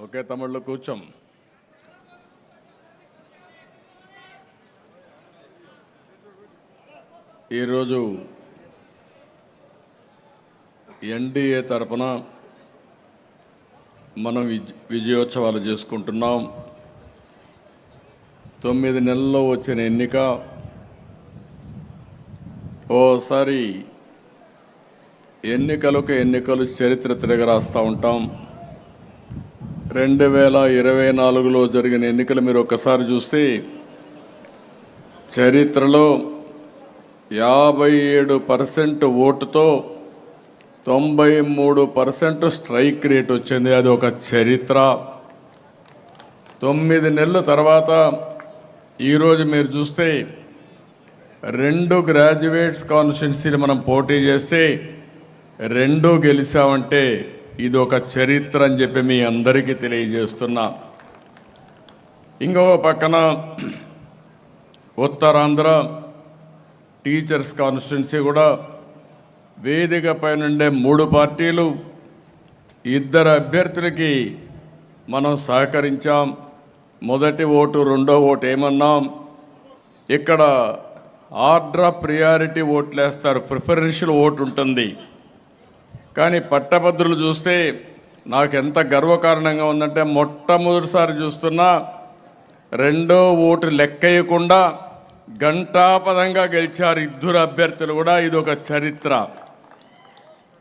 Okay తమ్ముళ్ళు కూర్చోం. ఈరోజు NDA తరపున మనం విజయోత్సవాలు చేసుకుంటున్నాం. 9 నెలల్లో వచ్చిన ఎన్నిక ఓసారి ఎన్నికలు చరిత్ర తిరగరాస్తూ ఉంటాం. 2024లో జరిగిన ఎన్నికలు మీరు ఒక్కసారి చూస్తే చరిత్రలో 57% ఓటుతో 93% స్ట్రైక్ రేట్ వచ్చింది. అది ఒక చరిత్ర. 9 నెలల తర్వాత ఈరోజు మీరు చూస్తే 2 గ్రాడ్యుయేట్స్ కాన్స్టిట్యున్సీలు మనం పోటీ చేస్తే 2 గెలిచామంటే ఇది ఒక చరిత్ర అని చెప్పి మీ అందరికీ తెలియజేస్తున్నా. ఇంకో పక్కన ఉత్తరాంధ్ర టీచర్స్ కాన్స్టిట్యున్సీ కూడా వేదిక పైనుండే 3 పార్టీలు 2 అభ్యర్థులకి మనం సహకరించాం. మొదటి ఓటు రెండో ఓటు ఏమన్నాం, ఇక్కడ ఆర్డర్ ఆఫ్ ప్రియారిటీ ఓట్లు వేస్తారు, ప్రిఫరెన్షియల్ ఓటు ఉంటుంది. కానీ పట్టభద్రులు చూస్తే నాకు ఎంత గర్వకారణంగా ఉందంటే మొట్టమొదటిసారి చూస్తున్నా రెండో ఓటు లెక్కయ్యకుండా గంటాపదంగా గెలిచారు 2 అభ్యర్థులు కూడా. ఇది ఒక చరిత్ర.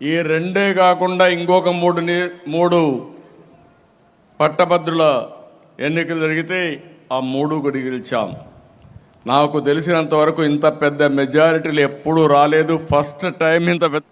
ఈ 2 కాకుండా ఇంకొక 3 పట్టభద్రుల ఎన్నికలు జరిగితే ఆ 3 కూడా గెలిచాం. నాకు తెలిసినంత వరకు ఇంత పెద్ద మెజారిటీలు ఎప్పుడూ రాలేదు. ఫస్ట్ టైం ఇంత పెద్ద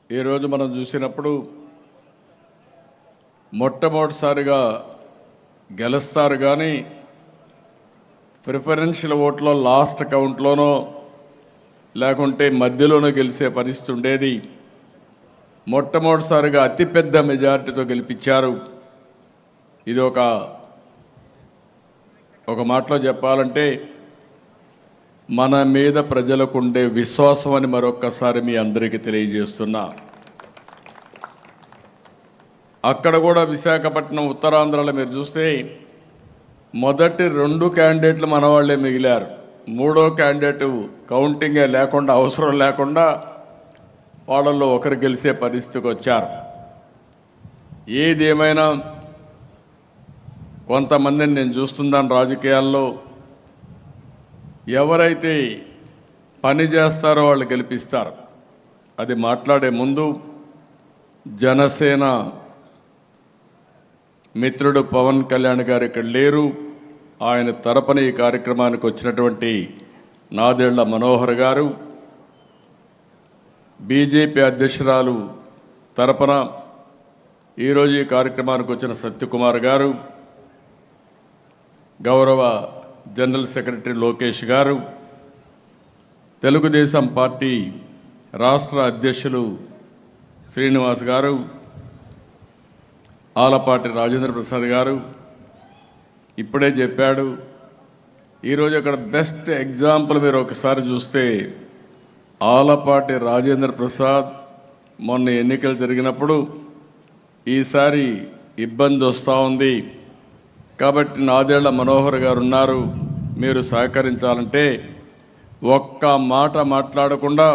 ఈరోజు మనం చూసినప్పుడు మొట్టమొదటిసారిగా గెలుస్తారు, కానీ ప్రిఫరెన్షియల్ ఓట్లో లాస్ట్ కౌంట్లోనో లేకుంటే మధ్యలోనో గెలిచే పరిస్థితి ఉండేది. మొట్టమొదటిసారిగా అతిపెద్ద మెజారిటీతో గెలిపించారు. ఇది ఒక మాటలో చెప్పాలంటే మన మీద ప్రజలకు ఉండే విశ్వాసం అని మరొక్కసారి మీ అందరికీ తెలియజేస్తున్నా. అక్కడ కూడా విశాఖపట్నం ఉత్తరాంధ్రలో మీరు చూస్తే మొదటి 2 క్యాండిడేట్లు మన వాళ్ళే మిగిలారు. 3వ క్యాండిడేటు కౌంటింగే లేకుండా, అవసరం లేకుండా వాళ్ళల్లో ఒకరు గెలిచే పరిస్థితికి వచ్చారు. ఏదేమైనా కొంతమందిని నేను చూస్తున్నాను రాజకీయాల్లో, ఎవరైతే పని చేస్తారో వాళ్ళు గెలిపిస్తారు. అది మాట్లాడే ముందు జనసేన మిత్రుడు పవన్ కళ్యాణ్ గారు ఇక్కడ లేరు. ఆయన తరపున ఈ కార్యక్రమానికి వచ్చినటువంటి నాదెళ్ల మనోహర్ గారు, బీజేపీ అధ్యక్షురాలు తరపున ఈరోజు ఈ కార్యక్రమానికి వచ్చిన సత్యకుమార్ గారు, గౌరవ జనరల్ సెక్రటరీ లోకేష్ గారు, తెలుగుదేశం పార్టీ రాష్ట్ర అధ్యక్షులు శ్రీనివాస్ గారు, ఆలపాటి రాజేంద్ర ప్రసాద్ గారు ఇప్పుడే చెప్పాడు. ఈరోజు అక్కడ బెస్ట్ ఎగ్జాంపుల్ మీరు ఒకసారి చూస్తే ఆలపాటి రాజేంద్ర ప్రసాద్ మొన్న ఎన్నికలు జరిగినప్పుడు ఈసారి ఇబ్బంది వస్తూ ఉంది కాబట్టి నాదెళ్ల మనోహర్ గారు ఉన్నారు, మీరు సహకరించాలంటే ఒక్క మాట మాట్లాడకుండా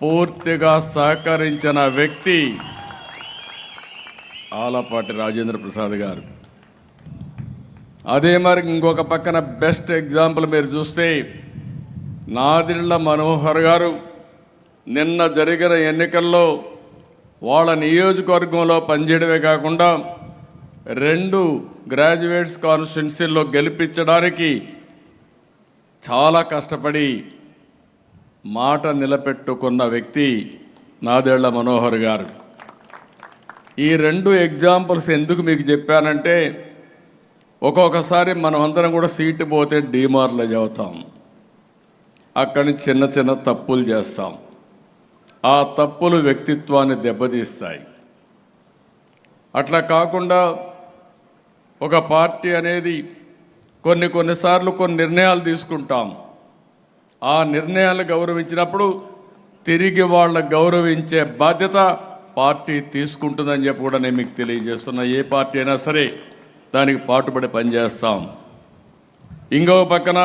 పూర్తిగా సహకరించిన వ్యక్తి ఆలపాటి రాజేంద్ర ప్రసాద్ గారు. అదే మరి ఇంకొక పక్కన బెస్ట్ ఎగ్జాంపుల్ మీరు చూస్తే నాదెళ్ల మనోహర్ గారు నిన్న జరిగిన ఎన్నికల్లో వాళ్ళ నియోజకవర్గంలో పనిచేయడమే కాకుండా 2 గ్రాడ్యుయేట్స్ కాన్స్టిట్యున్సీల్లో గెలిపించడానికి చాలా కష్టపడి మాట నిలబెట్టుకున్న వ్యక్తి నాదెళ్ల మనోహర్ గారు. ఈ రెండు ఎగ్జాంపుల్స్ ఎందుకు మీకు చెప్పానంటే, ఒక్కొక్కసారి మనమందరం కూడా సీటు పోతే డీమార్లేజ్ అవుతాం, అక్కడి నుంచి చిన్న చిన్న తప్పులు చేస్తాం. ఆ తప్పులు వ్యక్తిత్వాన్ని దెబ్బతీస్తాయి. అట్లా కాకుండా ఒక పార్టీ అనేది కొన్నిసార్లు కొన్ని నిర్ణయాలు తీసుకుంటాం. ఆ నిర్ణయాలు గౌరవించినప్పుడు తిరిగి వాళ్ళ గౌరవించే బాధ్యత పార్టీ తీసుకుంటుందని చెప్పి కూడా నేను మీకు తెలియజేస్తున్నా. ఏ పార్టీ అయినా సరే దానికి పాటుపడి పనిచేస్తాం. ఇంకో పక్కన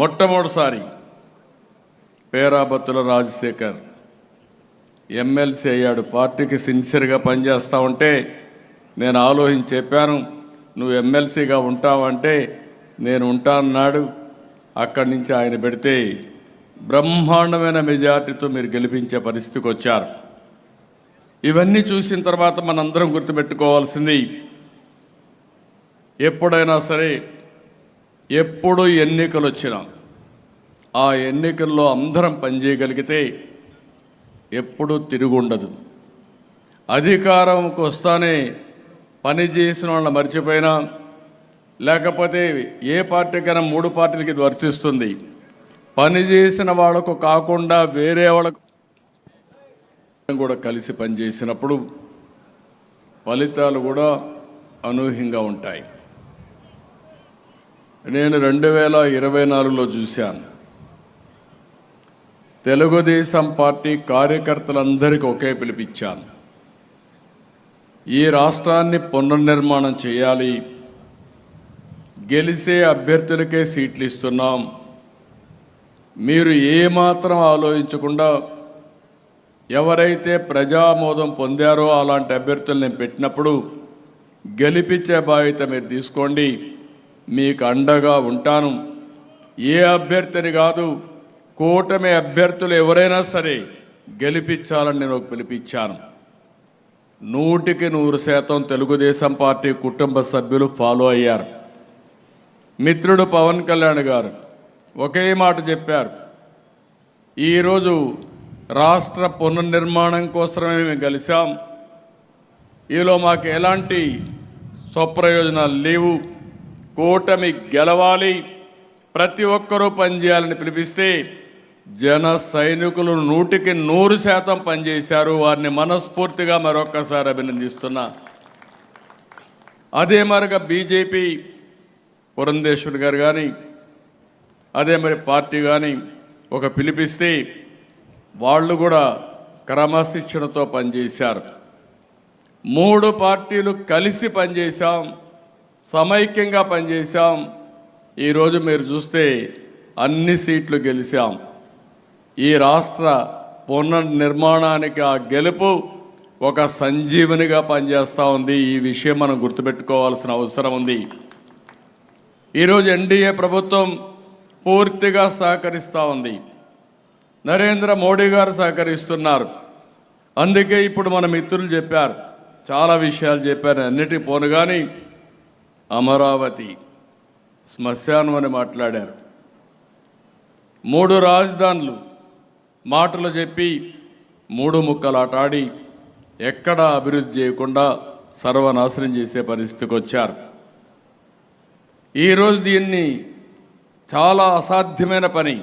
మొట్టమొదటిసారి పేరాబత్తుల రాజశేఖర్ ఎమ్మెల్సీ అయ్యాడు. పార్టీకి సిన్సియర్గా పనిచేస్తూ ఉంటే నేను ఆలోచించి చెప్పాను, నువ్వు ఎమ్మెల్సీగా ఉంటావంటే నేను ఉంటానన్నాడు. అక్కడి నుంచి ఆయన పెడితే బ్రహ్మాండమైన మెజార్టీతో మీరు గెలిపించే పరిస్థితికి వచ్చారు. ఇవన్నీ చూసిన తర్వాత మనందరం గుర్తుపెట్టుకోవాల్సింది, ఎప్పుడైనా సరే ఎప్పుడు ఎన్నికలు వచ్చినా ఆ ఎన్నికల్లో అందరం పనిచేయగలిగితే ఎప్పుడూ తిరుగుండదు. అధికారంకి వస్తానే పని చేసిన వాళ్ళని మర్చిపోయినా, లేకపోతే ఏ పార్టీకైనా 3 పార్టీలకి ఇది వర్తిస్తుంది, పని చేసిన వాళ్ళకు కాకుండా వేరే వాళ్ళకు కూడా కలిసి పనిచేసినప్పుడు ఫలితాలు కూడా అనూహ్యంగా ఉంటాయి. నేను 2024లో చూశాను, తెలుగుదేశం పార్టీ కార్యకర్తలందరికీ ఒకే పిలిపించాను. ఈ రాష్ట్రాన్ని పునర్నిర్మాణం చేయాలి, గెలిచే అభ్యర్థులకే సీట్లు ఇస్తున్నాం, మీరు ఏమాత్రం ఆలోచించకుండా ఎవరైతే ప్రజామోదం పొందారో అలాంటి అభ్యర్థులు నేను పెట్టినప్పుడు గెలిపించే బాధ్యత మీరు తీసుకోండి, మీకు అండగా ఉంటాను. ఏ అభ్యర్థిని కాదు, కూటమి అభ్యర్థులు ఎవరైనా సరే గెలిపించాలని నేను పిలిపించాను. 100% తెలుగుదేశం పార్టీ కుటుంబ సభ్యులు ఫాలో అయ్యారు. మిత్రుడు పవన్ కళ్యాణ్ గారు ఒకే మాట చెప్పారు, ఈరోజు రాష్ట్ర పునర్నిర్మాణం కోసమే మేము కలిసాం, ఈలో మాకు ఎలాంటి స్వప్రయోజనాలు లేవు, కూటమి గెలవాలి, ప్రతి ఒక్కరూ పనిచేయాలని పిలిపిస్తే జన సైనికులు 100% పనిచేశారు. వారిని మనస్ఫూర్తిగా మరొక్కసారి అభినందిస్తున్నా. అదే మరిగా బీజేపీ పురంధేశ్వరి గారు కానీ అదే మరి పార్టీ కానీ ఒక పిలిపిస్తే వాళ్ళు కూడా క్రమశిక్షణతో పనిచేశారు. 3 పార్టీలు కలిసి పనిచేశాం, సమైక్యంగా పనిచేశాం. ఈరోజు మీరు చూస్తే అన్ని సీట్లు గెలిచాం. ఈ రాష్ట్ర పునర్నిర్మాణానికి ఆ గెలుపు ఒక సంజీవనిగా పనిచేస్తూ ఉంది. ఈ విషయం మనం గుర్తుపెట్టుకోవాల్సిన అవసరం ఉంది. ఈరోజు ఎన్డీఏ ప్రభుత్వం పూర్తిగా సహకరిస్తూ ఉంది, నరేంద్ర మోడీ గారు సహకరిస్తున్నారు. అందుకే ఇప్పుడు మన మిత్రులు చెప్పారు, చాలా విషయాలు చెప్పారు, అన్నిటికీ పోను కానీ అమరావతి శ్మశానం అని మాట్లాడారు. 3 రాజధానులు మాటలు చెప్పి 3 ముక్కలాటాడి ఎక్కడా అభివృద్ధి చేయకుండా సర్వనాశనం చేసే పరిస్థితికి వచ్చారు. ఈరోజు దీన్ని చాలా అసాధ్యమైన పని,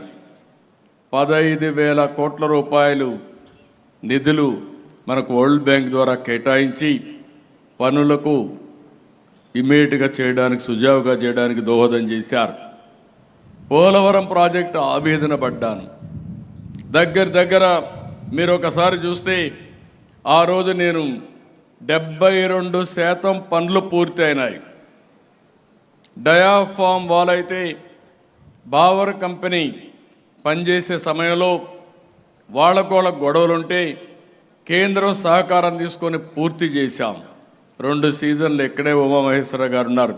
15,000 కోట్ల రూపాయలు నిధులు మనకు వరల్డ్ బ్యాంక్ ద్వారా కేటాయించి పనులకు ఇమీడియట్గా చేయడానికి, సుజావుగా చేయడానికి దోహదం చేశారు. పోలవరం ప్రాజెక్టు ఆవేదన పడ్డాను. దగ్గర మీరు ఒకసారి చూస్తే ఆ రోజు నేను 72% పనులు పూర్తి అయినాయి. డయాఫామ్ వాల్ అయితే బావర్ కంపెనీ పనిచేసే సమయంలో వాళ్ళకు గొడవలుంటే కేంద్రం సహకారం తీసుకొని పూర్తి చేశాం. 2 సీజన్లు ఇక్కడే ఉమామహేశ్వర గారు ఉన్నారు,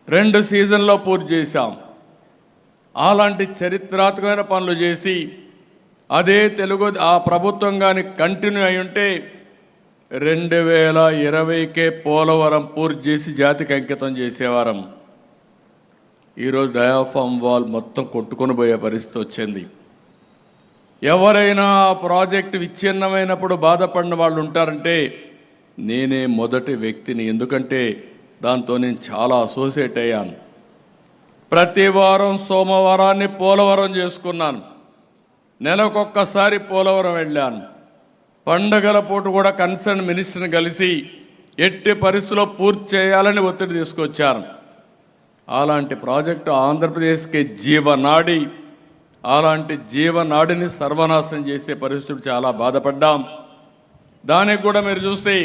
2 సీజన్లో పూర్తి చేశాం. అలాంటి చరిత్రాత్మకమైన పనులు చేసి అదే ఆ ప్రభుత్వం కానీ కంటిన్యూ అయి ఉంటే 2020కే పోలవరం పూర్తి చేసి జాతికి అంకితం చేసేవారం. ఈరోజు డయాఫామ్ వాల్ మొత్తం కొట్టుకొని పోయే పరిస్థితి వచ్చింది. ఎవరైనా ఆ ప్రాజెక్టు విచ్ఛిన్నమైనప్పుడు బాధపడిన వాళ్ళు ఉంటారంటే నేనే మొదటి వ్యక్తిని. ఎందుకంటే దాంతో నేను చాలా అసోసియేట్ అయ్యాను. ప్రతి వారం సోమవారాన్ని పోలవరం చేసుకున్నాను. నెలకొక్కసారి పోలవరం వెళ్ళాను. పండగల పూట కూడా కన్సర్న్ మినిస్టర్ని కలిసి ఎట్టి పరిస్థితిలో పూర్తి చేయాలని ఒత్తిడి తీసుకొచ్చారు. అలాంటి ప్రాజెక్టు ఆంధ్రప్రదేశ్కి జీవనాడి. అలాంటి జీవనాడిని సర్వనాశనం చేసే పరిస్థితులు చాలా బాధపడ్డాం. దానికి కూడా మీరు చూస్తే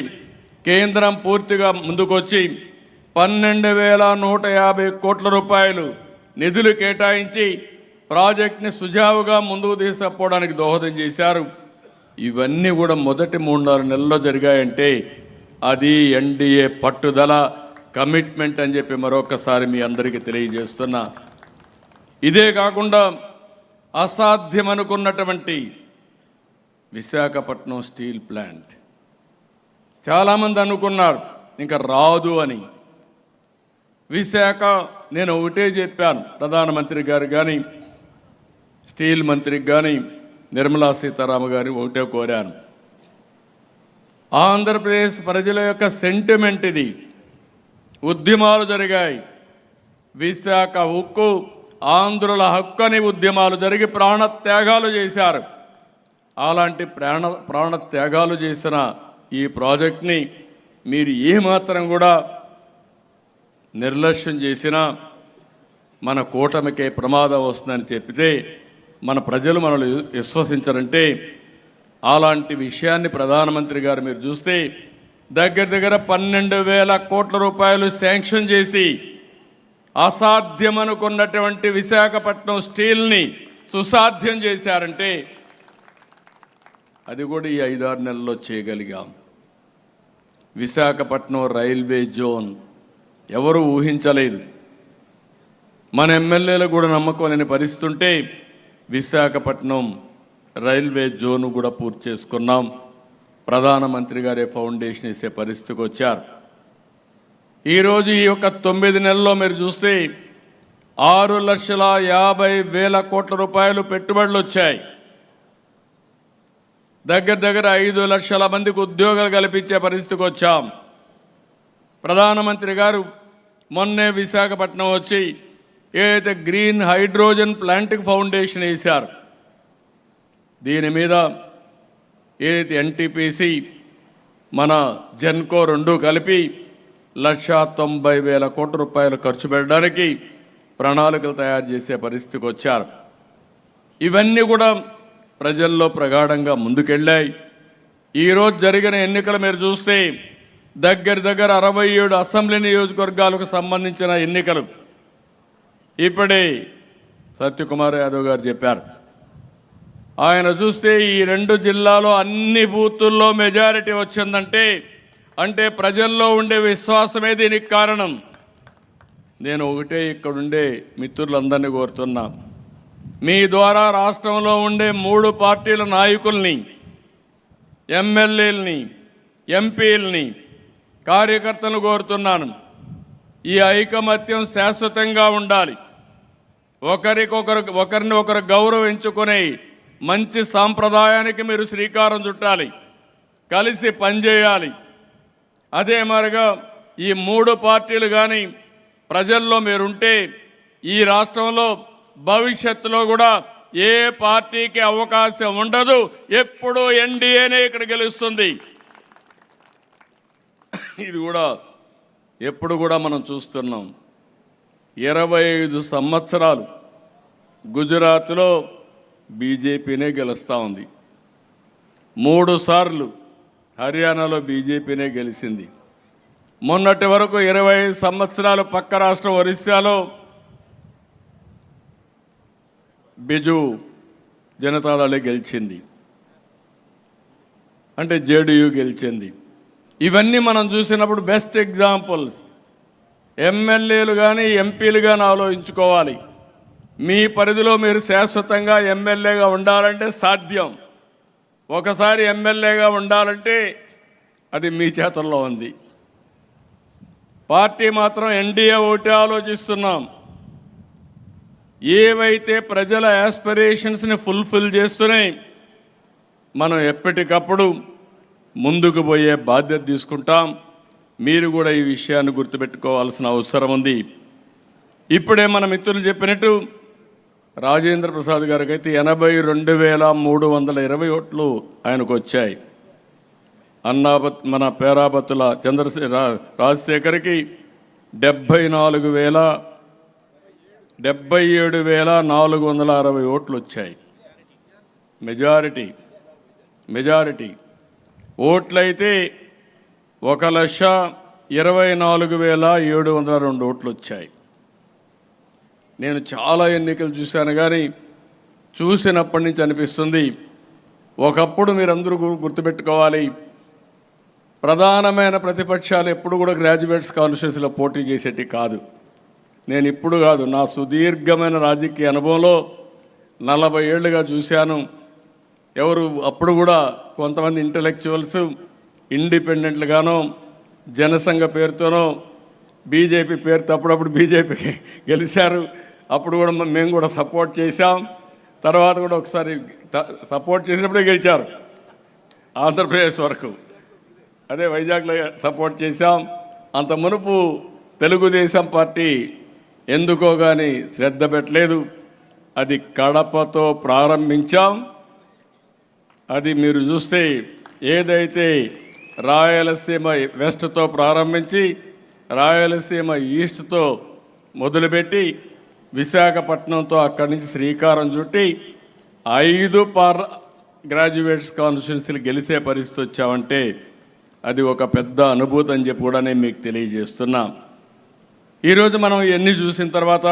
కేంద్రం పూర్తిగా ముందుకొచ్చి 12,150 కోట్ల రూపాయలు నిధులు కేటాయించి ప్రాజెక్ట్ని సుజావుగా ముందుకు తీసుకుపోవడానికి దోహదం చేశారు. ఇవన్నీ కూడా మొదటి 3-4 నెలల్లో జరిగాయంటే అది ఎన్డీఏ పట్టుదల, కమిట్మెంట్ అని చెప్పి మరొకసారి మీ అందరికీ తెలియజేస్తున్నా. ఇదే కాకుండా అసాధ్యం అనుకున్నటువంటి విశాఖపట్నం స్టీల్ ప్లాంట్ చాలామంది అనుకున్నారు ఇంకా రాదు అని. విశాఖ నేను ఒకటే చెప్పాను, ప్రధానమంత్రి గారు కానీ స్టీల్ మంత్రికి కానీ నిర్మలా సీతారామన్ గారిని ఒకటే కోరాను. ఆంధ్రప్రదేశ్ ప్రజల యొక్క సెంటిమెంట్ ఇది. ఉద్యమాలు జరిగాయి. విశాఖ ఉక్కు ఆంధ్రుల హక్కు అని ఉద్యమాలు జరిగి ప్రాణత్యాగాలు చేశారు. అలాంటి ప్రాణత్యాగాలు చేసిన ఈ ప్రాజెక్ట్ని మీరు ఏమాత్రం కూడా నిర్లక్ష్యం చేసినా మన కూటమికే ప్రమాదం వస్తుందని చెప్పితే మన ప్రజలు మనల్ని విశ్వసించరంటే అలాంటి విషయాన్ని ప్రధానమంత్రి గారు మీరు చూస్తే దగ్గర 12,000 కోట్ల రూపాయలు శాంక్షన్ చేసి అసాధ్యం అనుకున్నటువంటి విశాఖపట్నం స్టీల్ని సుసాధ్యం చేశారంటే అది కూడా ఈ 5-6 నెలల్లో చేయగలిగాం. విశాఖపట్నం రైల్వే జోన్ ఎవరు ఊహించలేదు. మన ఎమ్మెల్యేలు కూడా నమ్మకం లేని పరిస్థితి ఉంటే విశాఖపట్నం రైల్వే జోను కూడా పూర్తి చేసుకున్నాం. ప్రధానమంత్రి గారే ఫౌండేషన్ వేసే పరిస్థితికి వచ్చారు. ఈరోజు ఈ యొక్క 9 నెలల్లో మీరు చూస్తే 6,50,000 కోట్ల రూపాయలు పెట్టుబడులు వచ్చాయి. దగ్గర 5 లక్షల మందికి ఉద్యోగాలు కల్పించే పరిస్థితికి వచ్చాం. ప్రధానమంత్రి గారు మొన్నే విశాఖపట్నం వచ్చి ఏదైతే గ్రీన్ హైడ్రోజన్ ప్లాంట్కి ఫౌండేషన్ వేశారు, దీని మీద ఏదైతే ఎన్టీపీసీ మన జెన్కో 2 కలిపి 1,90,000 కోట్ల రూపాయలు ఖర్చు పెట్టడానికి ప్రణాళికలు తయారు చేసే పరిస్థితికి వచ్చారు. ఇవన్నీ కూడా ప్రజల్లో ప్రగాఢంగా ముందుకెళ్ళాయి. ఈరోజు జరిగిన ఎన్నికలు మీరు చూస్తే దగ్గర 67 అసెంబ్లీ నియోజకవర్గాలకు సంబంధించిన ఎన్నికలు. ఇప్పుడే సత్యకుమార్ యాదవ్ గారు చెప్పారు. ఆయన చూస్తే ఈ 2 జిల్లాలో అన్ని బూతుల్లో మెజారిటీ వచ్చిందంటే అంటే ప్రజల్లో ఉండే విశ్వాసమే దీనికి కారణం. నేను ఒకటే ఇక్కడుండే మిత్రులందరినీ కోరుతున్నా, మీ ద్వారా రాష్ట్రంలో ఉండే 3 పార్టీల నాయకుల్ని, ఎమ్మెల్యేలని, ఎంపీలని, కార్యకర్తలను కోరుతున్నాను. ఈ ఐకమత్యం శాశ్వతంగా ఉండాలి. ఒకరిని ఒకరు గౌరవించుకునే మంచి సాంప్రదాయానికి మీరు శ్రీకారం చుట్టాలి. కలిసి పనిచేయాలి. అదే మరిగా ఈ 3 పార్టీలు కానీ ప్రజల్లో మీరుంటే ఈ రాష్ట్రంలో భవిష్యత్తులో కూడా ఏ పార్టీకి అవకాశం ఉండదు. ఎప్పుడూ ఎన్డీఏనే ఇక్కడ గెలుస్తుంది. ఇది కూడా ఎప్పుడు కూడా మనం చూస్తున్నాం. 25 సంవత్సరాలు గుజరాత్లో బీజేపీనే గెలుస్తూ ఉంది. 3 సార్లు హర్యానాలో బీజేపీనే గెలిచింది. మొన్నటి వరకు 25 సంవత్సరాలు పక్క రాష్ట్రం ఒరిస్సాలో బిజు జనతాదళే గెలిచింది, అంటే జేడీయూ గెలిచింది. ఇవన్నీ మనం చూసినప్పుడు బెస్ట్ ఎగ్జాంపుల్స్. ఎమ్మెల్యేలు కానీ ఎంపీలు కానీ ఆలోచించుకోవాలి. మీ పరిధిలో మీరు శాశ్వతంగా ఎమ్మెల్యేగా ఉండాలంటే సాధ్యం. ఒకసారి ఎమ్మెల్యేగా ఉండాలంటే అది మీ చేతుల్లో ఉంది. పార్టీ మాత్రం ఎన్డీఏ ఒకటే ఆలోచిస్తున్నాం. ఏవైతే ప్రజల యాస్పిరేషన్స్ని ఫుల్ఫిల్ చేస్తూనే మనం ఎప్పటికప్పుడు ముందుకు పోయే బాధ్యత తీసుకుంటాం. మీరు కూడా ఈ విషయాన్ని గుర్తుపెట్టుకోవాల్సిన అవసరం ఉంది. ఇప్పుడే మన మిత్రులు చెప్పినట్టు రాజేంద్ర ప్రసాద్ గారికి అయితే 82,320 ఓట్లు ఆయనకు వచ్చాయి. మన పేరాబత్తుల రాజశేఖర్కి 77,460 ఓట్లు వచ్చాయి. మెజారిటీ ఓట్లయితే 1,24,702 ఓట్లు వచ్చాయి. నేను చాలా ఎన్నికలు చూశాను, కానీ చూసినప్పటి నుంచి అనిపిస్తుంది, ఒకప్పుడు మీరందరూ గుర్తుపెట్టుకోవాలి, ప్రధానమైన ప్రతిపక్షాలు ఎప్పుడు కూడా గ్రాడ్యుయేట్స్ కాన్స్టిట్యూన్సీలో పోటీ చేసేటి కాదు. నేను ఇప్పుడు కాదు, నా సుదీర్ఘమైన రాజకీయ అనుభవంలో 40 ఏళ్ళుగా చూశాను. ఎవరు అప్పుడు కూడా కొంతమంది ఇంటలెక్చువల్స్ ఇండిపెండెంట్లుగానో జనసంఘ పేరుతోనో బీజేపీ పేరుతో అప్పుడప్పుడు బీజేపీ గెలిచారు. అప్పుడు కూడా మేము కూడా సపోర్ట్ చేశాం. తర్వాత కూడా ఒకసారి సపోర్ట్ చేసినప్పుడే గెలిచారు ఆంధ్రప్రదేశ్ వరకు. అదే వైజాగ్లో సపోర్ట్ చేశాం. అంత మునుపు తెలుగుదేశం పార్టీ ఎందుకో కానీ శ్రద్ధ పెట్టలేదు. అది కడపతో ప్రారంభించాం. అది మీరు చూస్తే ఏదైతే రాయలసీమ వెస్ట్తో ప్రారంభించి రాయలసీమ ఈస్ట్తో మొదలుపెట్టి విశాఖపట్నంతో అక్కడి నుంచి శ్రీకారం చుట్టి 5 గ్రాడ్యుయేట్స్ కాన్స్టిట్యున్సీలు గెలిచే పరిస్థితి వచ్చామంటే అది ఒక పెద్ద అనుభూతి అని చెప్పి కూడా నేను మీకు తెలియజేస్తున్నా. ఈరోజు మనం ఇవన్నీ చూసిన తర్వాత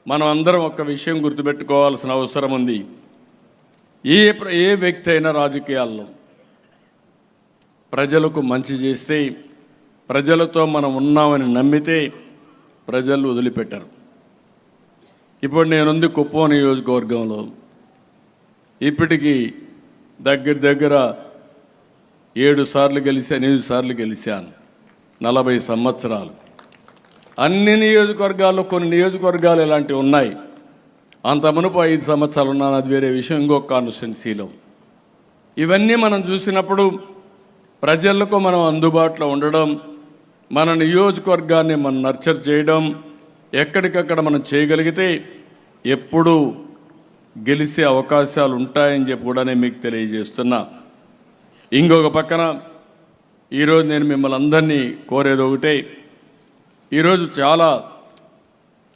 మనం అందరం ఒక విషయం గుర్తుపెట్టుకోవాల్సిన అవసరం ఉంది. ఏ వ్యక్తి అయినా రాజకీయాల్లో ప్రజలకు మంచి చేస్తే, ప్రజలతో మనం ఉన్నామని నమ్మితే ప్రజలు వదిలిపెట్టరు. ఇప్పుడు నేనుంది కుప్పం నియోజకవర్గంలో. ఇప్పటికీ దగ్గర 7 సార్లు గెలిచాను, 8 సార్లు గెలిచాను. 40 సంవత్సరాలు. అన్ని నియోజకవర్గాల్లో కొన్ని నియోజకవర్గాలు ఇలాంటివి ఉన్నాయి. అంత మునుపు 5 సంవత్సరాలు ఉన్నాను, అది వేరే విషయం, ఇంకొక కాన్స్టిట్యున్సీలో. ఇవన్నీ మనం చూసినప్పుడు ప్రజలకు మనం అందుబాటులో ఉండడం, మన నియోజకవర్గాన్ని మనం నర్చర్ చేయడం, ఎక్కడికక్కడ మనం చేయగలిగితే ఎప్పుడూ గెలిచే అవకాశాలు ఉంటాయని చెప్పి కూడా నేను మీకు తెలియజేస్తున్నా. ఇంకొక పక్కన ఈరోజు నేను మిమ్మల్ని అందరినీ కోరేది ఒకటే, ఈరోజు చాలా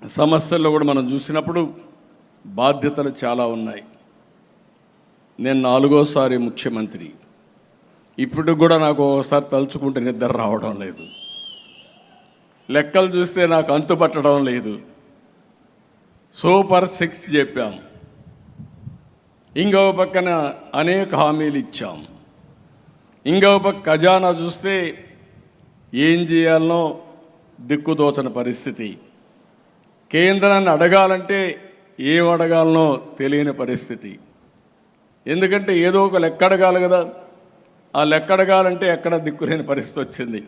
సమస్యల్లో కూడా మనం చూసినప్పుడు బాధ్యతలు చాలా ఉన్నాయి. నేను 4వ ముఖ్యమంత్రి. ఇప్పుడు కూడా నాకు ఒకసారి తలుచుకుంటే నిద్ర రావడం లేదు. లెక్కలు చూస్తే నాకు అంతుపట్టడం లేదు. సూపర్ 6 చెప్పాం. ఇంకో పక్కన అనేక హామీలు ఇచ్చాం. ఇంకో పక్క ఖజానా చూస్తే ఏం చేయాలనో దిక్కుదోచని పరిస్థితి. కేంద్రాన్ని అడగాలంటే ఏం అడగాలనో తెలియని పరిస్థితి. ఎందుకంటే ఏదో ఒక లెక్క అడగాలి కదా, ఆ లెక్క అడగాలంటే ఎక్కడ దిక్కులేని పరిస్థితి వచ్చింది.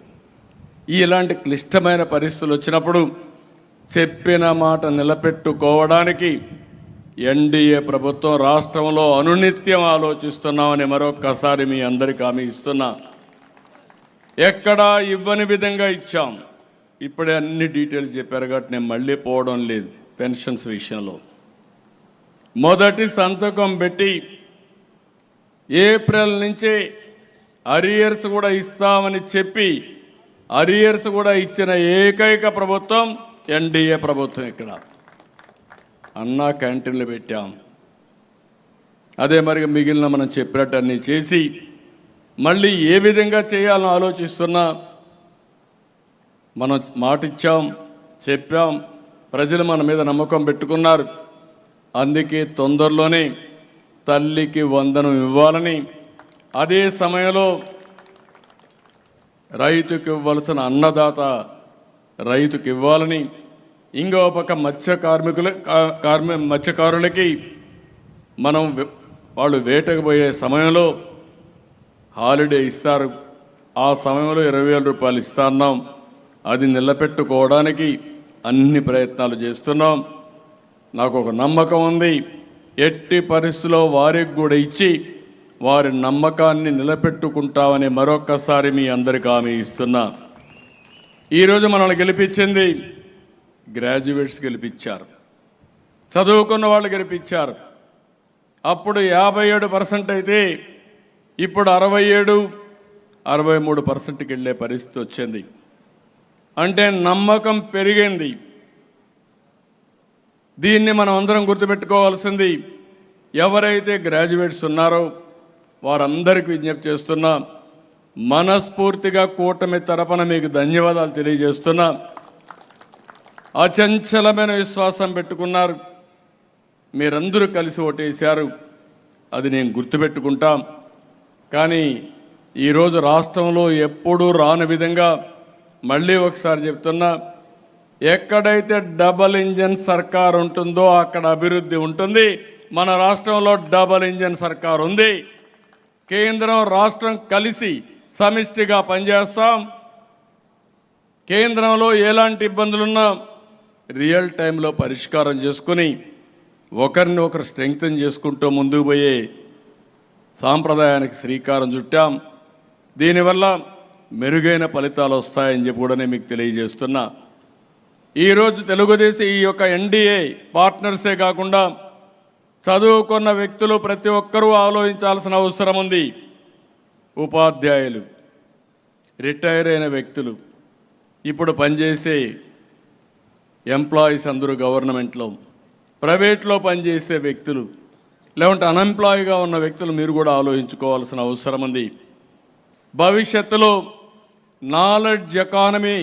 ఇలాంటి క్లిష్టమైన పరిస్థితులు వచ్చినప్పుడు చెప్పిన మాట నిలబెట్టుకోవడానికి ఎన్డీఏ ప్రభుత్వం రాష్ట్రంలో అనునిత్యం ఆలోచిస్తున్నామని మరొక్కసారి మీ అందరికీ హామీ ఇస్తున్నా. ఎక్కడా ఇవ్వని విధంగా ఇచ్చాం. ఇప్పుడే అన్ని డీటెయిల్స్ చెప్పారు కాబట్టి నేను మళ్ళీ పోవడం లేదు. పెన్షన్స్ విషయంలో మొదటి సంతకం పెట్టి ఏప్రిల్ నుంచే అరియర్స్ కూడా ఇస్తామని చెప్పి అరియర్స్ కూడా ఇచ్చిన ఏకైక ప్రభుత్వం ఎన్డీఏ ప్రభుత్వం. ఇక్కడ అన్నా క్యాంటీన్లు పెట్టాం. అదే మరి మిగిలిన మనం చెప్పినట్టు అన్నీ చేసి మళ్ళీ ఏ విధంగా చేయాలని ఆలోచిస్తున్నా. మనం మాట ఇచ్చాం, చెప్పాం, ప్రజలు మన మీద నమ్మకం పెట్టుకున్నారు. అందుకే తొందరలోనే తల్లికి వందనం ఇవ్వాలని, అదే సమయంలో రైతుకి ఇవ్వాల్సిన అన్నదాత రైతుకి ఇవ్వాలని, ఇంకో పక్క మత్స్యకారులకి మనం వాళ్ళు వేటకు పోయే సమయంలో హాలిడే ఇస్తారు. ఆ సమయంలో 20,000 రూపాయలు ఇస్తున్నాం. అది నిలబెట్టుకోవడానికి అన్ని ప్రయత్నాలు చేస్తున్నాం. నాకు ఒక నమ్మకం ఉంది. ఎట్టి పరిస్థితిలో వారికి కూడా ఇచ్చి వారి నమ్మకాన్ని నిలబెట్టుకుంటామని మరొక్కసారి మీ అందరికీ హామీ ఇస్తున్నా. ఈరోజు మనల్ని గెలిపించింది గ్రాడ్యుయేట్స్ గెలిపించారు, చదువుకున్న వాళ్ళు గెలిపించారు. అప్పుడు 57% అయితే ఇప్పుడు 67-63%కి వెళ్ళే పరిస్థితి వచ్చింది. అంటే నమ్మకం పెరిగింది. దీన్ని మనం అందరం గుర్తుపెట్టుకోవాల్సింది. ఎవరైతే గ్రాడ్యుయేట్స్ ఉన్నారో వారందరికీ విజ్ఞప్తి చేస్తున్నా, మనస్ఫూర్తిగా కూటమి తరపున మీకు ధన్యవాదాలు తెలియజేస్తున్నా. అచంచలమైన విశ్వాసం పెట్టుకున్నారు, మీరందరూ కలిసి ఓటేశారు, అది నేను గుర్తుపెట్టుకుంటాం. కానీ ఈరోజు రాష్ట్రంలో ఎప్పుడూ రాని విధంగా మళ్ళీ ఒకసారి చెప్తున్నా, ఎక్కడైతే డబల్ ఇంజన్ సర్కార్ ఉంటుందో అక్కడ అభివృద్ధి ఉంటుంది. మన రాష్ట్రంలో డబల్ ఇంజన్ సర్కార్ ఉంది. కేంద్రం రాష్ట్రం కలిసి సమిష్టిగా పనిచేస్తాం. కేంద్రంలో ఎలాంటి ఇబ్బందులున్నా రియల్ టైంలో పరిష్కారం చేసుకుని ఒకరిని ఒకరు స్ట్రెంగ్తన్ చేసుకుంటూ ముందుకు పోయే సాంప్రదాయానికి శ్రీకారం చుట్టాం. దీనివల్ల మెరుగైన ఫలితాలు వస్తాయని చెప్పి కూడా నేను మీకు తెలియజేస్తున్నా. ఈరోజు తెలుగుదేశం ఈ యొక్క ఎన్డీఏ పార్ట్నర్సే కాకుండా చదువుకున్న వ్యక్తులు ప్రతి ఒక్కరూ ఆలోచించాల్సిన అవసరం ఉంది. ఉపాధ్యాయులు, రిటైర్ అయిన వ్యక్తులు, ఇప్పుడు పనిచేసే ఎంప్లాయీస్ అందరూ గవర్నమెంట్లో, ప్రైవేట్లో పనిచేసే వ్యక్తులు, లేకుంటే అన్ఎంప్లాయీగా ఉన్న వ్యక్తులు మీరు కూడా ఆలోచించుకోవాల్సిన అవసరం ఉంది. భవిష్యత్తులో నాలెడ్జ్ ఎకానమీ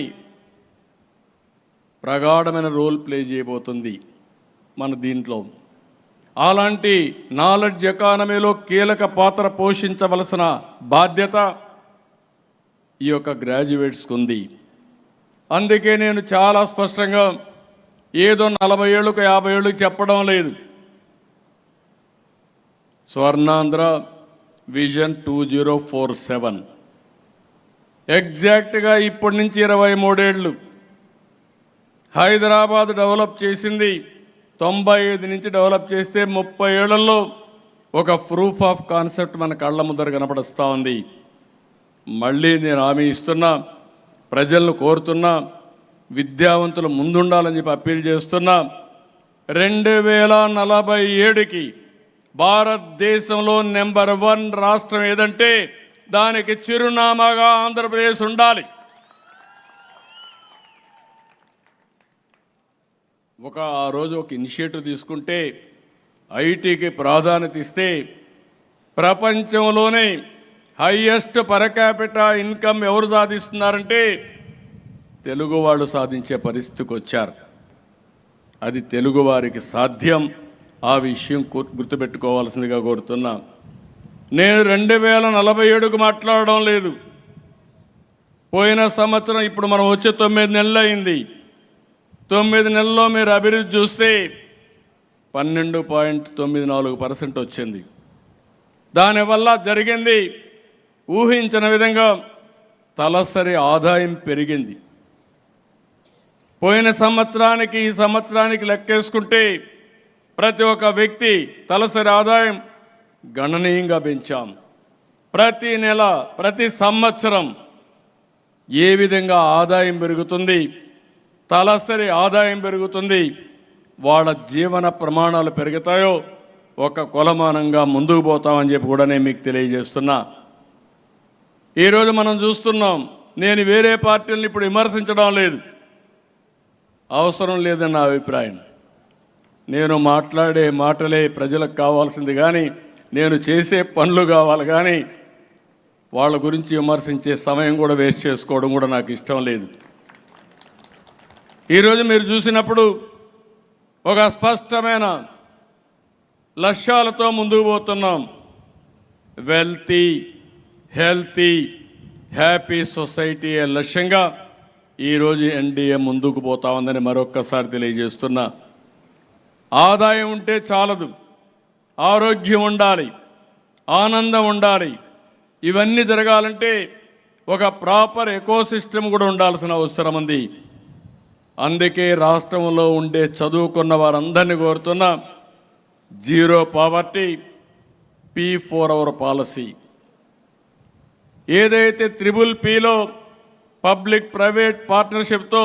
ప్రగాఢమైన రోల్ ప్లే చేయబోతుంది మన దీంట్లో. అలాంటి నాలెడ్జ్ ఎకానమీలో కీలక పాత్ర పోషించవలసిన బాధ్యత ఈ యొక్క గ్రాడ్యుయేట్స్కి ఉంది. అందుకే నేను చాలా స్పష్టంగా ఏదో 40 ఏళ్ళకు 50 ఏళ్ళకు చెప్పడం లేదు. స్వర్ణాంధ్ర విజన్ 2047 ఎగ్జాక్ట్గా ఇప్పటి నుంచి 23 ఏళ్ళు. హైదరాబాద్ డెవలప్ చేసింది 95 నుంచి డెవలప్ చేస్తే 30 ఏళ్లలో ఒక ప్రూఫ్ ఆఫ్ కాన్సెప్ట్ మన కళ్ళ ముద్దర కనపడుస్తూ ఉంది. మళ్ళీ నేను హామీ ఇస్తున్నా, ప్రజలను కోరుతున్నా, విద్యావంతులు ముందుండాలని చెప్పి అప్పీల్ చేస్తున్నా. 2047కి భారతదేశంలో నెంబర్ 1 రాష్ట్రం ఏదంటే దానికి చిరునామాగా ఆంధ్రప్రదేశ్ ఉండాలి. ఆ రోజు ఒక ఇనిషియేటివ్ తీసుకుంటే, ఐటీకి ప్రాధాన్యత ఇస్తే ప్రపంచంలోనే హైయెస్ట్ పర్ క్యాపిటా ఇన్కమ్ ఎవరు సాధిస్తున్నారంటే తెలుగు వాళ్ళు సాధించే పరిస్థితికి వచ్చారు. అది తెలుగు వారికి సాధ్యం. ఆ విషయం గుర్తుపెట్టుకోవాల్సిందిగా కోరుతున్నా. నేను 2047కు మాట్లాడడం లేదు. పోయిన సంవత్సరం ఇప్పుడు మనం వచ్చే 9 నెలలు అయింది. 9 నెలల్లో మీరు అభివృద్ధి చూస్తే 12.94% వచ్చింది. దానివల్ల జరిగింది ఊహించిన విధంగా తలసరి ఆదాయం పెరిగింది. పోయిన సంవత్సరానికి ఈ సంవత్సరానికి లెక్కేసుకుంటే ప్రతి ఒక్క వ్యక్తి తలసరి ఆదాయం గణనీయంగా పెంచాం. ప్రతి నెల, ప్రతి సంవత్సరం ఏ విధంగా ఆదాయం పెరుగుతుంది, తలసరి ఆదాయం పెరుగుతుంది, వాళ్ళ జీవన ప్రమాణాలు పెరుగుతాయో ఒక కొలమానంగా ముందుకు పోతామని చెప్పి కూడా నేను మీకు తెలియజేస్తున్నా. ఈరోజు మనం చూస్తున్నాం, నేను వేరే పార్టీలను ఇప్పుడు విమర్శించడం లేదు, అవసరం లేదని నా అభిప్రాయం. నేను మాట్లాడే మాటలే ప్రజలకు కావాల్సింది కానీ నేను చేసే పనులు కావాలి కానీ వాళ్ళ గురించి విమర్శించే సమయం కూడా వేస్ట్ చేసుకోవడం కూడా నాకు ఇష్టం లేదు. ఈరోజు మీరు చూసినప్పుడు ఒక స్పష్టమైన లక్ష్యాలతో ముందుకు పోతున్నాం. వెల్తీ, హెల్తీ, హ్యాపీ సొసైటీ లక్ష్యంగా ఈరోజు ఎన్డీఏ ముందుకు పోతా ఉందని మరొక్కసారి తెలియజేస్తున్నా. ఆదాయం ఉంటే చాలదు, ఆరోగ్యం ఉండాలి, ఆనందం ఉండాలి. ఇవన్నీ జరగాలంటే ఒక ప్రాపర్ ఎకోసిస్టమ్ కూడా ఉండాల్సిన అవసరం ఉంది. అందుకే రాష్ట్రంలో ఉండే చదువుకున్న వారందరినీ కోరుతున్నా, zero poverty, P4 hour policy. ఏదైతే PPPలో పబ్లిక్ ప్రైవేట్ పార్ట్నర్షిప్తో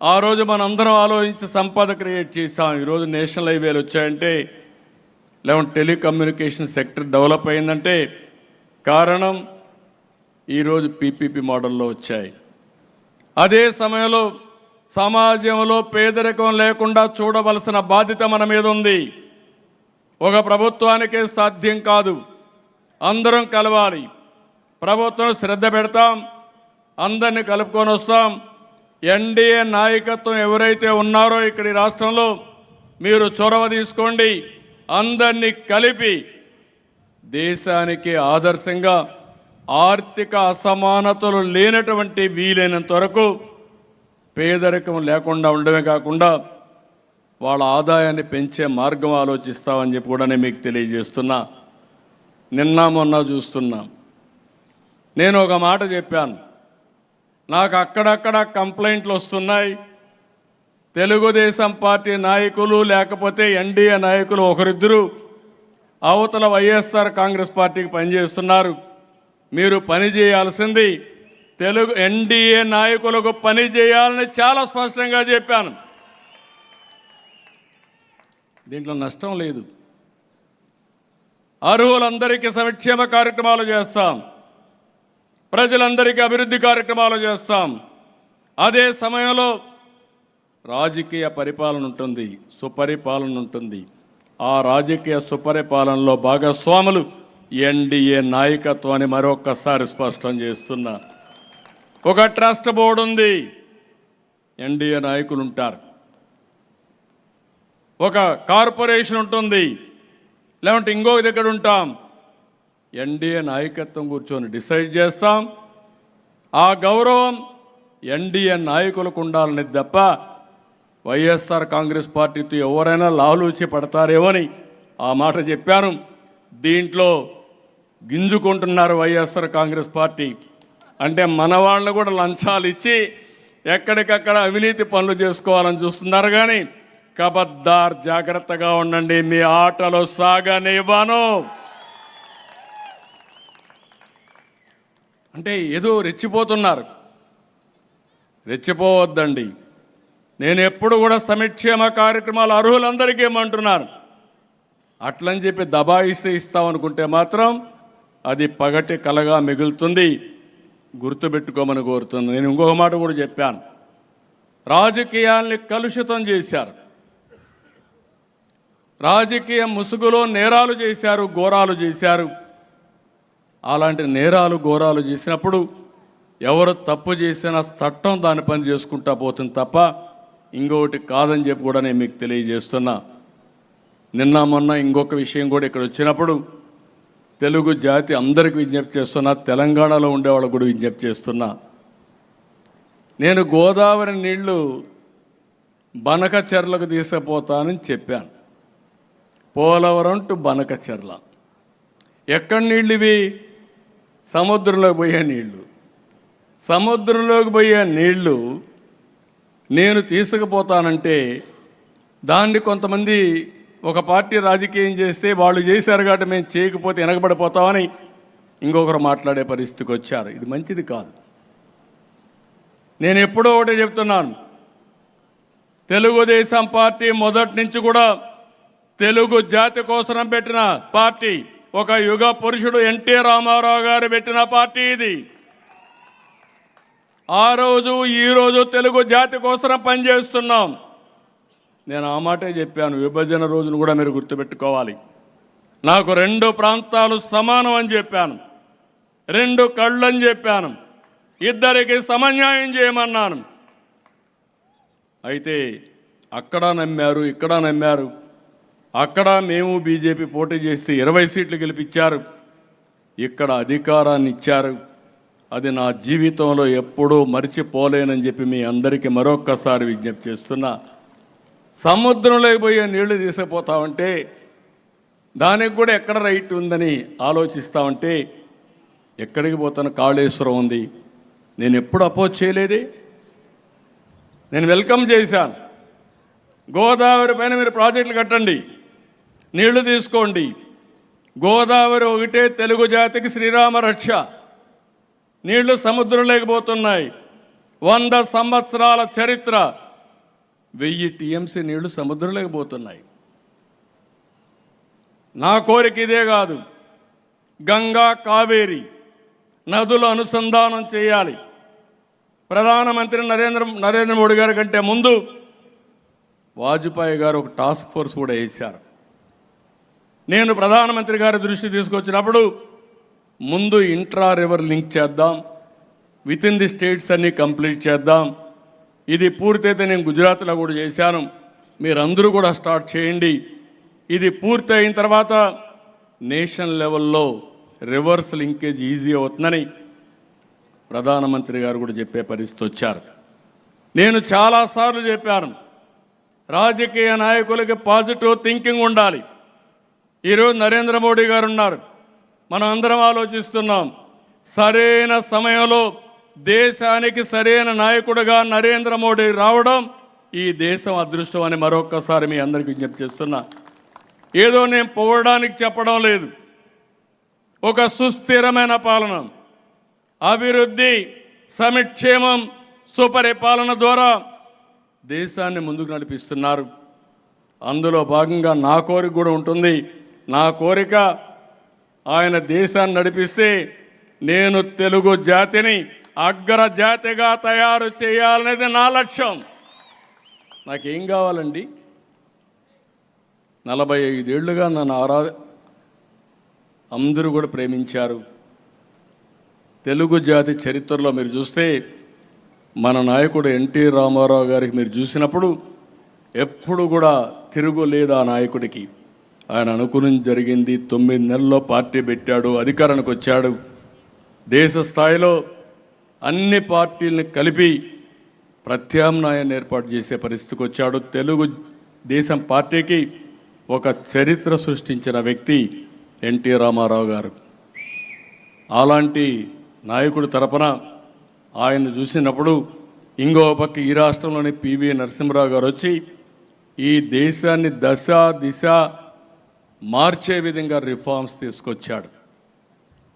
ఆ రోజు మనందరం ఆలోచించి సంపద క్రియేట్ చేశాం. ఈరోజు నేషనల్ హైవేలు వచ్చాయంటే, లేకుంటే టెలికమ్యూనికేషన్ సెక్టర్ డెవలప్ అయిందంటే కారణం ఈరోజు PPP మోడల్లో వచ్చాయి. అదే సమయంలో సమాజంలో పేదరికం లేకుండా చూడవలసిన బాధ్యత మన మీద ఉంది. ఒక ప్రభుత్వానికే సాధ్యం కాదు, అందరం కలవాలి. ప్రభుత్వం శ్రద్ధ పెడతాం, అందరినీ కలుపుకొని వస్తాం. ఎన్డీఏ నాయకత్వం ఎవరైతే ఉన్నారో ఇక్కడి రాష్ట్రంలో మీరు చొరవ తీసుకోండి, అందరినీ కలిపి దేశానికి ఆదర్శంగా ఆర్థిక అసమానతలు లేనటువంటి వీలైనంత వరకు పేదరికం లేకుండా ఉండడమే కాకుండా వాళ్ళ ఆదాయాన్ని పెంచే మార్గం ఆలోచిస్తామని చెప్పి కూడా నేను మీకు తెలియజేస్తున్నా. నిన్న మొన్న చూస్తున్నా, నేను ఒక మాట చెప్పాను, నాకు అక్కడక్కడ కంప్లైంట్లు వస్తున్నాయి. తెలుగుదేశం పార్టీ నాయకులు లేకపోతే ఎన్డీఏ నాయకులు ఒకరిద్దరు అవతల వైఎస్ఆర్ కాంగ్రెస్ పార్టీకి పనిచేస్తున్నారు. మీరు పని చేయాల్సింది ఎన్డీఏ నాయకులకు పని చేయాలని చాలా స్పష్టంగా చెప్పాను. దీంట్లో నష్టం లేదు. అర్హులందరికీ సంక్షేమ కార్యక్రమాలు చేస్తాం, ప్రజలందరికీ అభివృద్ధి కార్యక్రమాలు చేస్తాం. అదే సమయంలో రాజకీయ పరిపాలన ఉంటుంది, సుపరిపాలన ఉంటుంది. ఆ రాజకీయ సుపరిపాలనలో భాగస్వాములు ఎన్డీఏ నాయకత్వాన్ని మరొక్కసారి స్పష్టం చేస్తున్నా. ఒక ట్రస్ట్ బోర్డు ఉంది, ఎన్డీఏ నాయకులు ఉంటారు. ఒక కార్పొరేషన్ ఉంటుంది, లేకుంటే ఇంకొక దగ్గర ఉంటాం. ఎన్డీఏ నాయకత్వం కూర్చొని డిసైడ్ చేస్తాం. ఆ గౌరవం ఎన్డీఏ నాయకులకు ఉండాలని తప్ప వైఎస్ఆర్ కాంగ్రెస్ పార్టీతో ఎవరైనా లాలూచి పడతారేమని ఆ మాట చెప్పాను. దీంట్లో గింజుకుంటున్నారు వైఎస్ఆర్ కాంగ్రెస్ పార్టీ. అంటే మన వాళ్ళని కూడా లంచాలు ఇచ్చి ఎక్కడికక్కడ అవినీతి పనులు చేసుకోవాలని చూస్తున్నారు. కానీ కబద్దార్, జాగ్రత్తగా ఉండండి, మీ ఆటలు సాగనివ్వను. అంటే ఏదో రెచ్చిపోతున్నారు, రెచ్చిపోవద్దండి. నేను ఎప్పుడు కూడా సంక్షేమ కార్యక్రమాలు అర్హులందరికీ ఏమంటున్నాను. అట్లని చెప్పి దబాయిస్తే ఇస్తామనుకుంటే మాత్రం అది పగటి కలగా మిగులుతుంది. గుర్తుపెట్టుకోమని కోరుతుంది. నేను ఇంకొక మాట కూడా చెప్పాను, రాజకీయాల్ని కలుషితం చేశారు, రాజకీయ ముసుగులో నేరాలు చేశారు, ఘోరాలు చేశారు. అలాంటి నేరాలు ఘోరాలు చేసినప్పుడు ఎవరు తప్పు చేసినా చట్టం దాని పని చేసుకుంటా పోతుంది తప్ప ఇంకొకటి కాదని చెప్పి కూడా నేను మీకు తెలియజేస్తున్నా. నిన్న మొన్న ఇంకొక విషయం కూడా ఇక్కడ వచ్చినప్పుడు తెలుగు జాతి అందరికీ విజ్ఞప్తి చేస్తున్నా, తెలంగాణలో ఉండేవాళ్ళకు కూడా విజ్ఞప్తి చేస్తున్నా. నేను గోదావరి నీళ్లు బనకచెర్లకు తీసుకుపోతానని చెప్పాను. పోలవరం టు బనకచెర్ల. ఎక్కడి నీళ్ళు ఇవి? సముద్రంలోకి పోయే నీళ్లు. సముద్రంలోకి పోయే నీళ్లు నేను తీసుకుపోతానంటే దాన్ని కొంతమంది ఒక పార్టీ రాజకీయం చేస్తే వాళ్ళు చేశారు కాబట్టి మేము చేయకపోతే వెనకబడిపోతామని ఇంకొకరు మాట్లాడే పరిస్థితికి వచ్చారు. ఇది మంచిది కాదు. నేను ఎప్పుడో ఒకటే చెప్తున్నాను, తెలుగుదేశం పార్టీ మొదటి నుంచి కూడా తెలుగు జాతి కోసం పెట్టిన పార్టీ. ఒక యుగ పురుషుడు ఎన్టీ రామారావు గారు పెట్టిన పార్టీ ఇది. ఆ రోజు ఈరోజు తెలుగు జాతి కోసం పనిచేస్తున్నాం. నేను ఆ మాటే చెప్పాను. విభజన రోజును కూడా మీరు గుర్తుపెట్టుకోవాలి. నాకు 2 ప్రాంతాలు సమానం అని చెప్పాను, 2 కళ్ళు అని చెప్పాను, ఇద్దరికి సమన్యాయం చేయమన్నాను. అయితే అక్కడ నమ్మారు, ఇక్కడ నమ్మారు. అక్కడ మేము బీజేపీ పోటీ చేసి 20 సీట్లు గెలిపించారు, ఇక్కడ అధికారాన్ని ఇచ్చారు. అది నా జీవితంలో ఎప్పుడూ మర్చిపోలేనని చెప్పి మీ అందరికీ మరొక్కసారి విజ్ఞప్తి చేస్తున్నా. సముద్రంలోకి పోయే నీళ్లు తీసుకుపోతామంటే దానికి కూడా ఎక్కడ రైట్ ఉందని ఆలోచిస్తామంటే ఎక్కడికి పోతాను? కాళేశ్వరం ఉంది. నేను ఎప్పుడు అపోజ్ చేయలేదే. నేను వెల్కమ్ చేశాను. గోదావరి పైన మీరు ప్రాజెక్టులు కట్టండి, నీళ్లు తీసుకోండి. గోదావరి ఒకటే తెలుగు జాతికి శ్రీరామ రక్ష. నీళ్లు సముద్రం లేకపోతున్నాయి. 100 సంవత్సరాల చరిత్ర, 1000 టీఎంసీ నీళ్లు సముద్రం లేకపోతున్నాయి. నా కోరిక ఇదే కాదు, గంగా కావేరి నదుల అనుసంధానం చేయాలి. ప్రధానమంత్రి నరేంద్ర మోడీ గారి కంటే ముందు వాజ్పేయి గారు ఒక టాస్క్ ఫోర్స్ కూడా వేశారు. నేను ప్రధానమంత్రి గారి దృష్టి తీసుకొచ్చినప్పుడు ముందు ఇంట్రా రివర్ లింక్ చేద్దాం, విత్ ఇన్ ది స్టేట్స్ అన్నీ కంప్లీట్ చేద్దాం. ఇది పూర్తయితే నేను గుజరాత్లో కూడా చేశాను, మీరందరూ కూడా స్టార్ట్ చేయండి. ఇది పూర్తి అయిన తర్వాత నేషనల్ లెవెల్లో రివర్స్ లింకేజ్ ఈజీ అవుతుందని ప్రధానమంత్రి గారు కూడా చెప్పే పరిస్థితి వచ్చారు. నేను చాలాసార్లు చెప్పాను, రాజకీయ నాయకులకి పాజిటివ్ థింకింగ్ ఉండాలి. ఈరోజు నరేంద్ర మోడీ గారు ఉన్నారు, మనం అందరం ఆలోచిస్తున్నాం. సరైన సమయంలో దేశానికి సరైన నాయకుడిగా నరేంద్ర మోడీ రావడం ఈ దేశం అదృష్టం అని మరొక్కసారి మీ అందరికీ విజ్ఞప్తి చేస్తున్నా. ఏదో నేను పొగడానికి చెప్పడం లేదు. ఒక సుస్థిరమైన పాలన, అభివృద్ధి, సంక్షేమం, సుపరిపాలన ద్వారా దేశాన్ని ముందుకు నడిపిస్తున్నారు. అందులో భాగంగా నా కోరిక కూడా ఉంటుంది. నా కోరిక ఆయన దేశాన్ని నడిపిస్తే నేను తెలుగు జాతిని అగ్ర జాతిగా తయారు చేయాలనేది నా లక్ష్యం. నాకేం కావాలండి? 45 ఏళ్లుగా నన్ను అందరూ కూడా ప్రేమించారు. తెలుగు జాతి చరిత్రలో మీరు చూస్తే మన నాయకుడు ఎన్టీ రామారావు గారికి మీరు చూసినప్పుడు ఎప్పుడు కూడా తిరుగులేదు ఆ నాయకుడికి. ఆయన అనుకుని జరిగింది. 9 నెలల్లో పార్టీ పెట్టాడు, అధికారానికి వచ్చాడు. దేశ స్థాయిలో అన్ని పార్టీలను కలిపి ప్రత్యామ్నాయాన్ని ఏర్పాటు చేసే పరిస్థితికి వచ్చాడు. తెలుగు దేశం పార్టీకి ఒక చరిత్ర సృష్టించిన వ్యక్తి ఎన్టీ రామారావు గారు. అలాంటి నాయకుడి తరపున ఆయన చూసినప్పుడు ఇంకో పక్క ఈ రాష్ట్రంలోని పివి నరసింహరావు గారు వచ్చి ఈ దేశాన్ని దశ దిశ మార్చే విధంగా రిఫార్మ్స్ తీసుకొచ్చాడు.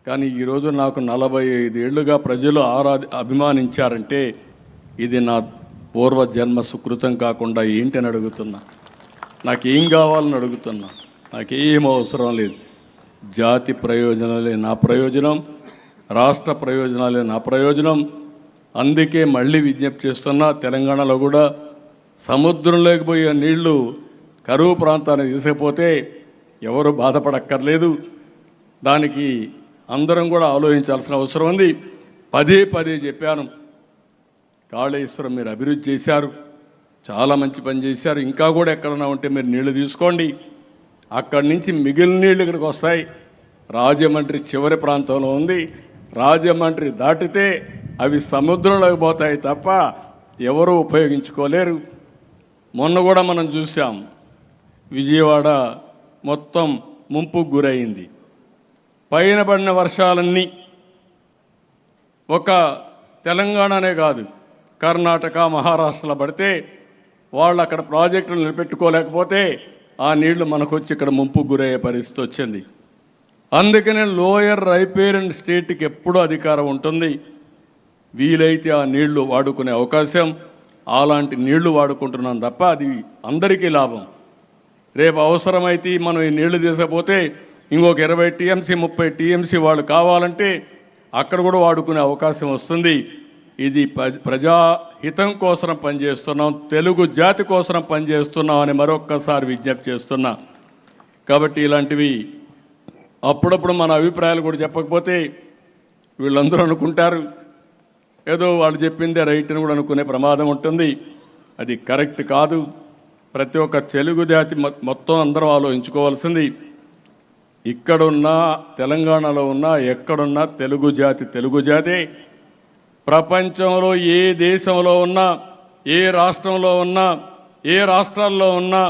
కానీ ఈరోజు నాకు 45 ఏళ్లుగా ప్రజలు అభిమానించారంటే ఇది నా పూర్వజన్మ సుకృతం కాకుండా ఏంటని అడుగుతున్నా. నాకేం కావాలని అడుగుతున్నా. నాకేం అవసరం లేదు. జాతి ప్రయోజనాలే నా ప్రయోజనం, రాష్ట్ర ప్రయోజనాలే నా ప్రయోజనం. అందుకే మళ్ళీ విజ్ఞప్తి చేస్తున్నా, తెలంగాణలో కూడా సముద్రంలోకి పోయే నీళ్లు కరువు ప్రాంతాన్ని తీసుకుపోతే ఎవరు బాధపడక్కర్లేదు. దానికి అందరం కూడా ఆలోచించాల్సిన అవసరం ఉంది. పదే చెప్పాను, కాళేశ్వరం మీరు అభివృద్ధి చేశారు, చాలా మంచి పని చేశారు. ఇంకా కూడా ఎక్కడన్నా ఉంటే మీరు నీళ్లు తీసుకోండి. అక్కడి నుంచి మిగిలిన నీళ్ళు ఇక్కడికి వస్తాయి. రాజమండ్రి చివరి ప్రాంతంలో ఉంది. రాజమండ్రి దాటితే అవి సముద్రంలోకి పోతాయి తప్ప ఎవరూ ఉపయోగించుకోలేరు. మొన్న కూడా మనం చూసాం, విజయవాడ మొత్తం ముంపుకు గురైంది. పైన పడిన వర్షాలన్నీ ఒక తెలంగాణనే కాదు, కర్ణాటక, మహారాష్ట్రలో పడితే వాళ్ళు అక్కడ ప్రాజెక్టులు నిలబెట్టుకోలేకపోతే ఆ నీళ్లు మనకు వచ్చి ఇక్కడ ముంపుకు గురయ్యే పరిస్థితి వచ్చింది. అందుకనే లోయర్ రైపేరియన్ స్టేట్కి ఎప్పుడూ అధికారం ఉంటుంది. వీలైతే ఆ నీళ్లు వాడుకునే అవకాశం, అలాంటి నీళ్లు వాడుకుంటున్నాం తప్ప అది అందరికీ లాభం. రేపు అవసరమైతే మనం ఈ నీళ్లు తీసకపోతే ఇంకొక 20 టీఎంసీ 30 టీఎంసీ వాళ్ళు కావాలంటే అక్కడ కూడా వాడుకునే అవకాశం వస్తుంది. ఇది ప్రజాహితం కోసం పనిచేస్తున్నాం, తెలుగు జాతి కోసం పనిచేస్తున్నాం అని మరొక్కసారి విజ్ఞప్తి చేస్తున్నా. కాబట్టి ఇలాంటివి అప్పుడప్పుడు మన అభిప్రాయాలు కూడా చెప్పకపోతే వీళ్ళందరూ అనుకుంటారు ఏదో వాళ్ళు చెప్పిందే రైట్ అని కూడా అనుకునే ప్రమాదం ఉంటుంది. అది కరెక్ట్ కాదు. ప్రతి ఒక్క తెలుగు జాతి మొత్తం అందరం ఆలోచించుకోవాల్సింది, ఇక్కడున్నా తెలంగాణలో ఉన్నా ఎక్కడున్నా తెలుగు జాతి ప్రపంచంలో ఏ దేశంలో ఉన్నా, ఏ రాష్ట్రంలో ఉన్నా, ఏ రాష్ట్రాల్లో ఉన్నా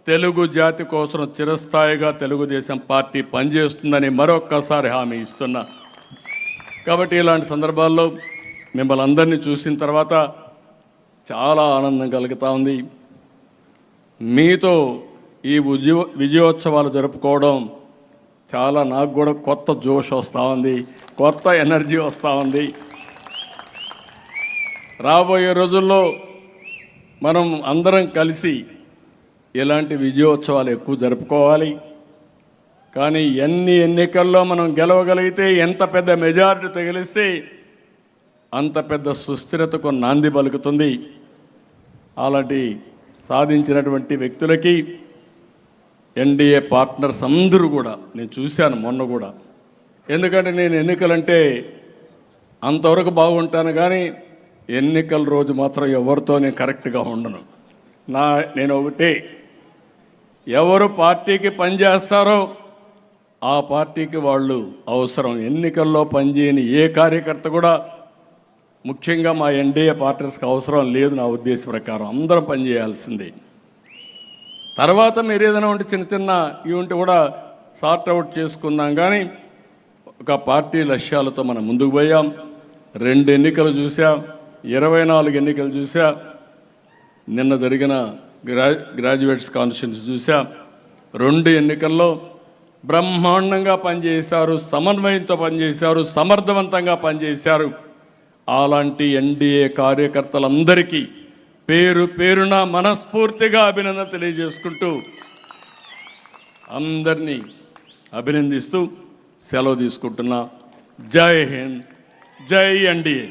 తెలుగు జాతి కోసం చిరస్థాయిగా తెలుగుదేశం పార్టీ పనిచేస్తుందని మరొక్కసారి హామీ ఇస్తున్నా. కాబట్టి ఇలాంటి సందర్భాల్లో మిమ్మల్ని అందరినీ చూసిన తర్వాత చాలా ఆనందం కలుగుతూ ఉంది. మీతో ఈ విజయోత్సవాలు జరుపుకోవడం చాలా నాకు కూడా కొత్త జోష్ వస్తూ ఉంది, కొత్త ఎనర్జీ వస్తూ ఉంది. రాబోయే రోజుల్లో మనం అందరం కలిసి ఇలాంటి విజయోత్సవాలు ఎక్కువ జరుపుకోవాలి. కానీ ఎన్ని ఎన్నికల్లో మనం గెలవగలిగితే, ఎంత పెద్ద మెజారిటీ గెలిస్తే అంత పెద్ద సుస్థిరతకు నాంది పలుకుతుంది. అలాంటి సాధించినటువంటి వ్యక్తులకి ఎన్డీఏ పార్ట్నర్స్ అందరూ కూడా నేను చూశాను మొన్న కూడా. ఎందుకంటే నేను ఎన్నికలంటే అంతవరకు బాగుంటాను, కానీ ఎన్నికల రోజు మాత్రం ఎవరితో నేను కరెక్ట్గా ఉండను. నేను ఒకటే, ఎవరు పార్టీకి పనిచేస్తారో ఆ పార్టీకి వాళ్ళు అవసరం. ఎన్నికల్లో పనిచేయని ఏ కార్యకర్త కూడా, ముఖ్యంగా మా ఎన్డీఏ పార్ట్నర్స్కి అవసరం లేదు. నా ఉద్దేశ ప్రకారం అందరం పనిచేయాల్సిందే. తర్వాత మీరు ఏదైనా ఉంటే చిన్న చిన్న ఇవి కూడా సార్ట్ అవుట్ చేసుకుందాం. కానీ ఒక పార్టీ లక్ష్యాలతో మనం ముందుకు పోయాం. 2 ఎన్నికలు చూసాం, 24 ఎన్నికలు చూసా, నిన్న జరిగిన గ్రాడ్యుయేట్స్ కాన్స్టిట్యూన్సీ చూసా. 2 ఎన్నికల్లో బ్రహ్మాండంగా పనిచేశారు, సమన్వయంతో పనిచేశారు, సమర్థవంతంగా పనిచేశారు. అలాంటి ఎన్డీఏ కార్యకర్తలందరికీ పేరు పేరున మనస్ఫూర్తిగా అభినందన తెలియజేసుకుంటూ, అందరినీ అభినందిస్తూ సెలవు తీసుకుంటున్నా. జై హింద్, జై ఎన్డీఏ.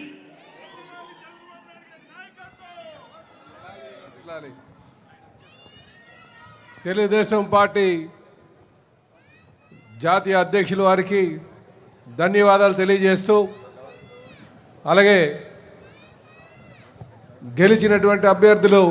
తెలుగుదేశం పార్టీ జాతీయ అధ్యక్షుల వారికి ధన్యవాదాలు తెలియజేస్తూ, అలాగే గెలిచినటువంటి అభ్యర్థులు